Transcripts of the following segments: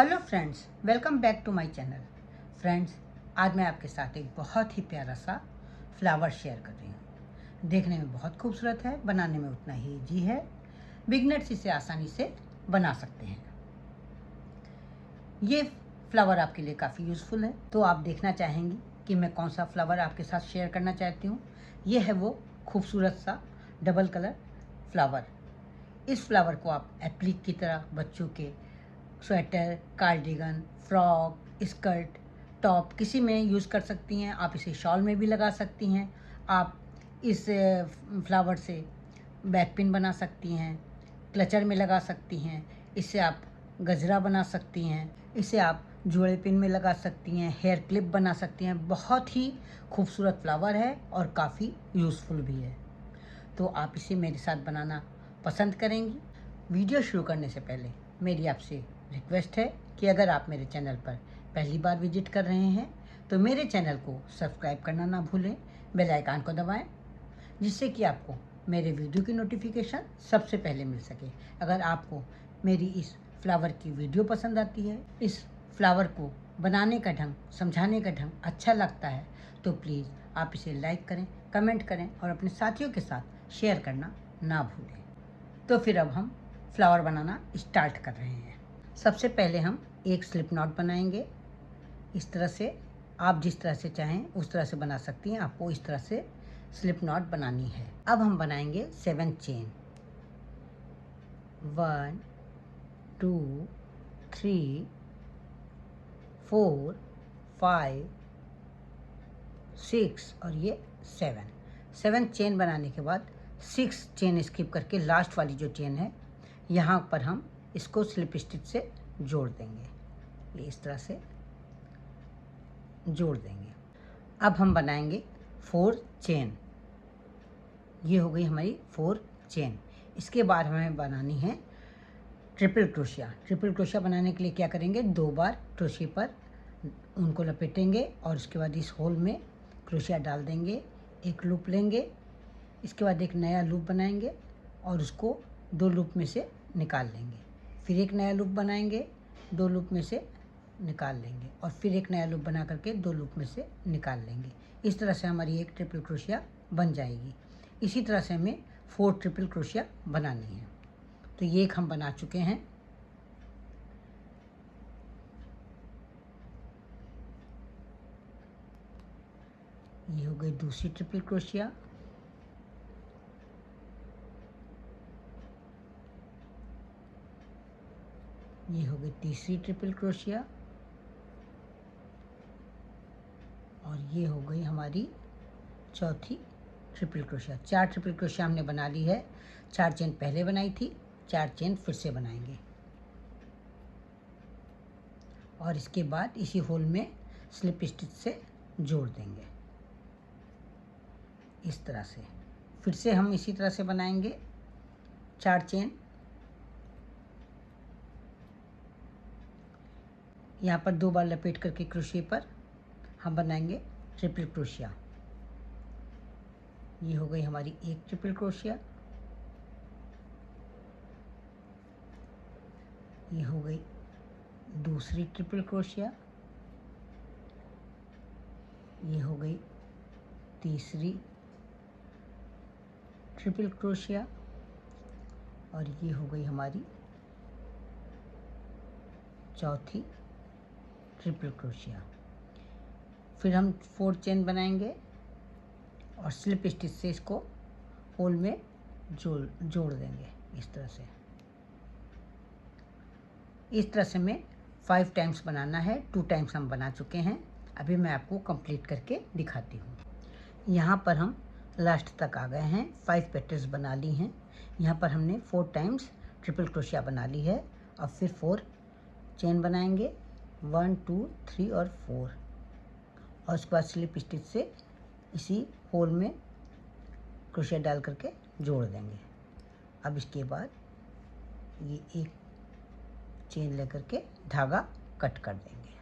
Hello friends, welcome back to my channel. Friends, आज मैं आपके साथ एक बहुत ही प्यारा सा फ्लावर शेयर कर रही हूँ। देखने में बहुत खूबसूरत है, बनाने में उतना ही ईजी है। बिगनर्स इसे आसानी से बना सकते हैं। ये फ्लावर आपके लिए काफ़ी यूज़फुल है, तो आप देखना चाहेंगी कि मैं कौन सा फ्लावर आपके साथ शेयर करना चाहती हूँ। ये है वो खूबसूरत सा डबल कलर फ्लावर। इस फ्लावर को आप एप्लिक की तरह बच्चों के sweater, cardigan, frock, skirt, top किसी में यूज़ कर सकती हैं। आप इसे शॉल में भी लगा सकती हैं। आप इस फ्लावर से बैक पिन बना सकती हैं, क्लचर में लगा सकती हैं। इससे आप गजरा बना सकती हैं। इसे आप जोड़े पिन में लगा सकती हैं, हेयर क्लिप बना सकती हैं। बहुत ही खूबसूरत फ्लावर है और काफ़ी यूज़फुल भी है। तो आप इसे मेरे साथ बनाना पसंद करेंगी। वीडियो शुरू करने से पहले मेरी आपसे रिक्वेस्ट है कि अगर आप मेरे चैनल पर पहली बार विजिट कर रहे हैं तो मेरे चैनल को सब्सक्राइब करना ना भूलें, बेल आइकन को दबाएं, जिससे कि आपको मेरे वीडियो की नोटिफिकेशन सबसे पहले मिल सके। अगर आपको मेरी इस फ्लावर की वीडियो पसंद आती है, इस फ्लावर को बनाने का ढंग, समझाने का ढंग अच्छा लगता है, तो प्लीज़ आप इसे लाइक करें, कमेंट करें और अपने साथियों के साथ शेयर करना ना भूलें। तो फिर अब हम फ्लावर बनाना स्टार्ट कर रहे हैं। सबसे पहले हम एक स्लिप नॉट बनाएंगे। इस तरह से आप जिस तरह से चाहें उस तरह से बना सकती हैं। आपको इस तरह से स्लिप नॉट बनानी है। अब हम बनाएंगे 7 चेन। 1 2 3 4 5 6 और ये 7 चेन बनाने के बाद 6 चेन स्किप करके लास्ट वाली जो चेन है यहाँ पर हम इसको स्लिप स्टिच से जोड़ देंगे। ये इस तरह से जोड़ देंगे। अब हम बनाएंगे 4 चेन। ये हो गई हमारी 4 चेन। इसके बाद हमें बनानी है ट्रिपल क्रोशिया। ट्रिपल क्रोशिया बनाने के लिए क्या करेंगे, 2 बार क्रोशिया पर उनको लपेटेंगे और उसके बाद इस होल में क्रोशिया डाल देंगे, एक लूप लेंगे। इसके बाद एक नया लूप बनाएंगे और उसको 2 लूप में से निकाल लेंगे। फिर एक नया लूप बनाएंगे, 2 लूप में से निकाल लेंगे और फिर एक नया लूप बना करके 2 लूप में से निकाल लेंगे। इस तरह से हमारी एक ट्रिपल क्रोशिया बन जाएगी। इसी तरह से हमें 4 ट्रिपल क्रोशिया बनानी है। तो ये एक हम बना चुके हैं। ये हो गई दूसरी ट्रिपल क्रोशिया। ये हो गई तीसरी ट्रिपल क्रोशिया और ये हो गई हमारी चौथी ट्रिपल क्रोशिया। 4 ट्रिपल क्रोशिया हमने बना ली है। 4 चेन पहले बनाई थी, 4 चेन फिर से बनाएंगे और इसके बाद इसी होल में स्लिप स्टिच से जोड़ देंगे। इस तरह से फिर से हम इसी तरह से बनाएंगे 4 चेन। यहाँ पर 2 बार लपेट करके क्रोशिया पर हम बनाएंगे ट्रिपल क्रोशिया। ये हो गई हमारी एक ट्रिपल क्रोशिया। ये हो गई दूसरी ट्रिपल क्रोशिया। ये हो गई तीसरी ट्रिपल क्रोशिया और ये हो गई हमारी चौथी ट्रिपल क्रोशिया। फिर हम 4 चेन बनाएंगे और स्लिप स्टिच से इसको होल में जोड़ देंगे। इस तरह से हमें 5 टाइम्स बनाना है। 2 टाइम्स हम बना चुके हैं। अभी मैं आपको कंप्लीट करके दिखाती हूँ। यहाँ पर हम लास्ट तक आ गए हैं। 5 पेटल्स बना ली हैं। यहाँ पर हमने 4 टाइम्स ट्रिपल क्रोशिया बना ली है और फिर 4 चेन बनाएंगे, 1 2 3 और 4 और उसके बाद स्लिप स्टिच से इसी होल में क्रोशिया डाल करके जोड़ देंगे। अब इसके बाद ये एक चेन लेकर के धागा कट कर देंगे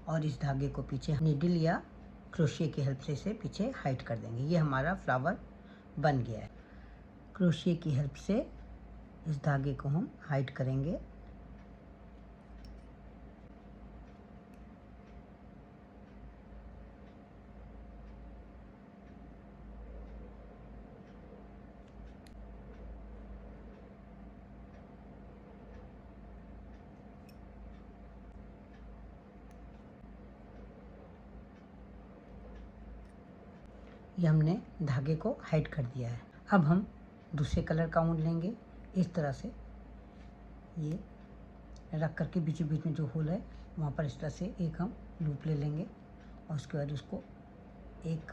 और इस धागे को पीछे नीडल या क्रोशिया की हेल्प से इसे पीछे हाइड कर देंगे। ये हमारा फ्लावर बन गया है। क्रोशिया की हेल्प से इस धागे को हम हाइड करेंगे। ये हमने धागे को हाइड कर दिया है। अब हम दूसरे कलर का ऊन लेंगे। इस तरह से ये रख करके बीचों बीच में जो होल है वहाँ पर इस तरह से एक हम लूप ले लेंगे और उसके बाद उसको एक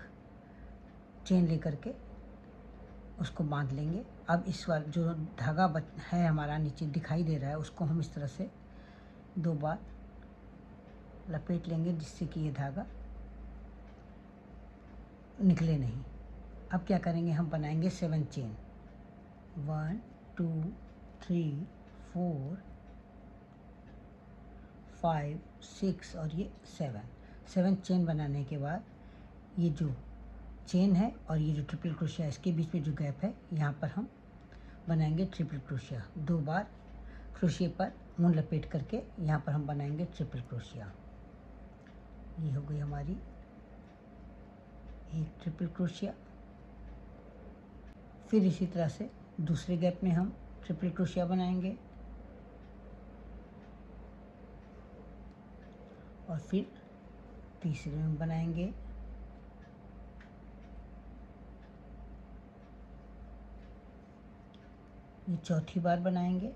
चेन ले करके उसको बांध लेंगे। अब इस बार जो धागा है हमारा नीचे दिखाई दे रहा है उसको हम इस तरह से 2 बार लपेट लेंगे जिससे कि ये धागा निकले नहीं। अब क्या करेंगे, हम बनाएंगे 7 चेन। 1 2 3 4 5 6 और ये 7 चेन बनाने के बाद ये जो चेन है और ये जो ट्रिपल क्रोशिया है इसके बीच में जो गैप है यहाँ पर हम बनाएंगे ट्रिपल क्रोशिया। 2 बार क्रोशिया पर ऊन लपेट करके यहाँ पर हम बनाएंगे ट्रिपल क्रोशिया। ये हो गई हमारी एक ट्रिपल क्रोशिया। फिर इसी तरह से दूसरे गैप में हम ट्रिपल क्रोशिया बनाएंगे और फिर तीसरे में बनाएंगे। ये चौथी बार बनाएंगे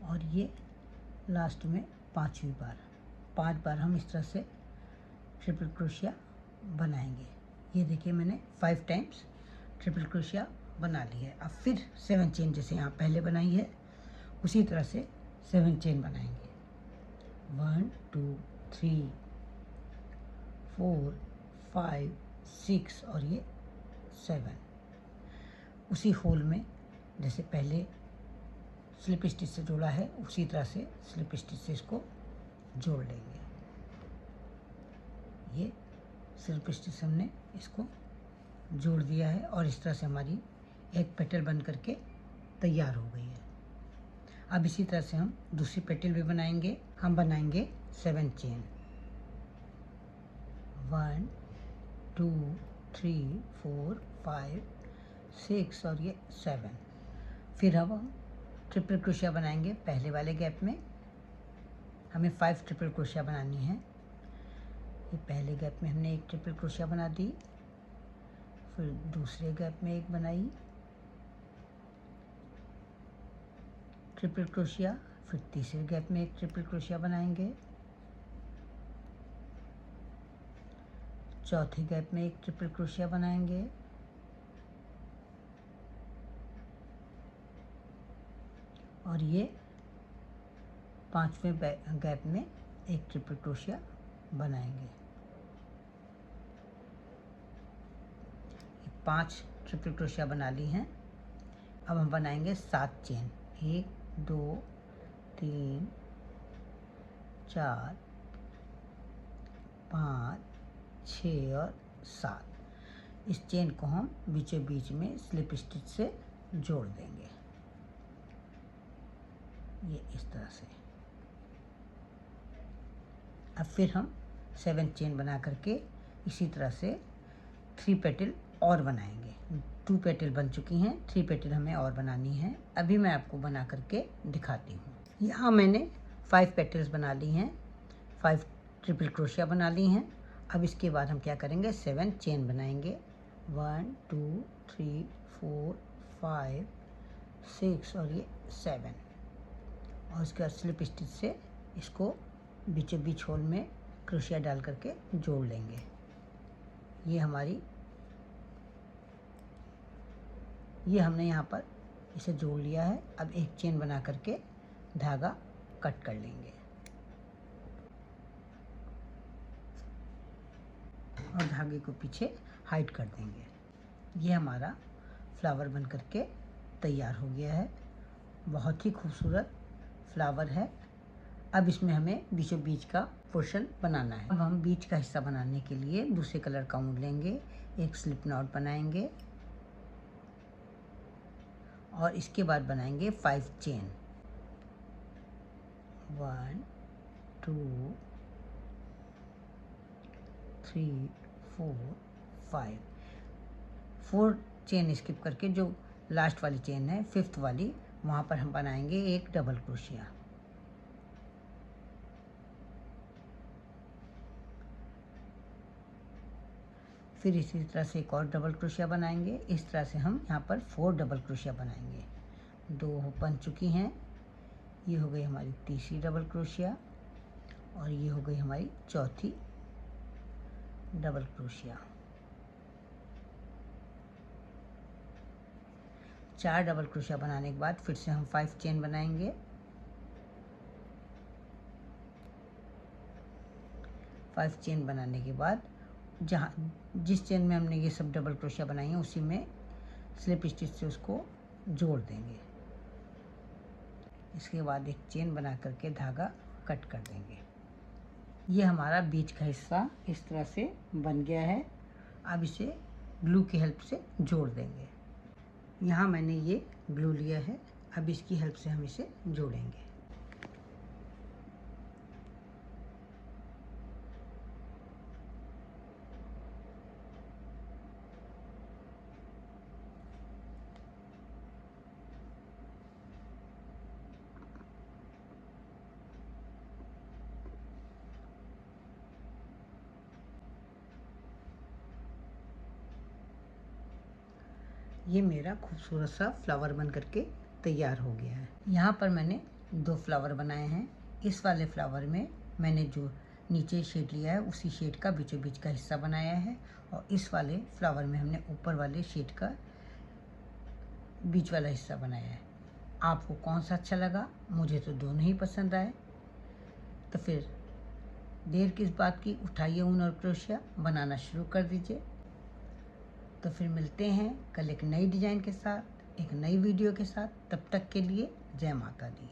और ये लास्ट में 5वीं बार। 5 बार हम इस तरह से ट्रिपल क्रोशिया बनाएंगे। ये देखिए मैंने 5 टाइम्स ट्रिपल क्रोशिया बना ली है। अब फिर 7 चेन जैसे यहाँ पहले बनाई है उसी तरह से 7 चेन बनाएंगे। 1 2 3 4 5 6 और ये 7 उसी होल में जैसे पहले स्लिप स्टिच से जोड़ा है उसी तरह से स्लिप स्टिच से इसको जोड़ लेंगे। ये स्लिप स्टिच हमने इसको जोड़ दिया है और इस तरह से हमारी एक पेटल बन करके तैयार हो गई है। अब इसी तरह से हम दूसरी पेटल भी बनाएंगे। हम बनाएंगे 7 चेन। 1 2 3 4 5 6 और ये 7। फिर हम ट्रिपल क्रोशिया बनाएंगे। पहले वाले गैप में हमें 5 ट्रिपल क्रोशिया बनानी है। ये पहले गैप में हमने एक ट्रिपल क्रोशिया बना दी, फिर दूसरे गैप में एक बनाई ट्रिपल क्रोशिया, फिर तीसरे गैप में एक ट्रिपल क्रोशिया बनाएंगे, चौथे गैप में एक ट्रिपल क्रोशिया बनाएंगे और ये 5वें गैप में एक ट्रिपल क्रोशिया बनाएंगे। 5 ट्रिपल क्रोशिया बना ली हैं। अब हम बनाएंगे 7 चेन। 1 2 3 4 5 6 और 7। इस चेन को हम बीचों बीच में स्लिप स्टिच से जोड़ देंगे। ये इस तरह से। अब फिर हम 7 चेन बना करके इसी तरह से 3 पेटल और बनाएंगे। 2 पेटल बन चुकी हैं, 3 पेटल हमें और बनानी है। अभी मैं आपको बना करके दिखाती हूँ। यहाँ मैंने 5 पेटल्स बना ली हैं, 5 ट्रिपल क्रोशिया बना ली हैं। अब इसके बाद हम क्या करेंगे, 7 चेन बनाएंगे। 1 2 3 4 5 6 और ये 7 और उसके बाद स्लिप स्टिच से इसको बीचों बीच होल में क्रोशिया डाल करके जोड़ लेंगे। ये हमने यहाँ पर इसे जोड़ लिया है। अब एक चेन बना करके धागा कट कर लेंगे और धागे को पीछे हाइड कर देंगे। ये हमारा फ्लावर बन करके तैयार हो गया है। बहुत ही खूबसूरत फ्लावर है। अब इसमें हमें बीचों बीच का पोर्शन बनाना है। अब हम बीच का हिस्सा बनाने के लिए दूसरे कलर का ऊन लेंगे, एक स्लिप नॉट बनाएंगे और इसके बाद बनाएंगे 5 चेन। 1 2 3 4 5 4 चेन स्किप करके जो लास्ट वाली चेन है 5th वाली, वहाँ पर हम बनाएंगे एक डबल क्रोशिया। फिर इसी तरह से एक और डबल क्रोशिया बनाएंगे। इस तरह से हम यहाँ पर 4 डबल क्रोशिया बनाएंगे। 2 बन चुकी हैं। ये हो गई हमारी तीसरी डबल क्रोशिया और ये हो गई हमारी चौथी डबल क्रोशिया। 4 डबल क्रोशिया बनाने के बाद फिर से हम 5 चेन बनाएंगे। 5 चेन बनाने के बाद जिस चेन में हमने ये सब डबल क्रोशिया बनाई है उसी में स्लिप स्टिच से उसको जोड़ देंगे। इसके बाद एक चेन बना करके धागा कट कर देंगे। ये हमारा बीच का हिस्सा इस तरह से बन गया है। अब इसे ग्लू की हेल्प से जोड़ देंगे। यहाँ मैंने ये ग्लू लिया है, अब इसकी हेल्प से हम इसे जोड़ेंगे। ये मेरा खूबसूरत सा फ्लावर बन करके तैयार हो गया है। यहाँ पर मैंने 2 फ्लावर बनाए हैं। इस वाले फ्लावर में मैंने जो नीचे शेड लिया है उसी शेड का बीचों बीच का हिस्सा बनाया है और इस वाले फ्लावर में हमने ऊपर वाले शेड का बीच वाला हिस्सा बनाया है। आपको कौन सा अच्छा लगा? मुझे तो दोनों ही पसंद आए। तो फिर देर किस बात की, उठाइए ऊन और क्रोशिया, बनाना शुरू कर दीजिए। तो फिर मिलते हैं कल एक नई डिज़ाइन के साथ, एक नई वीडियो के साथ। तब तक के लिए जय माता दी।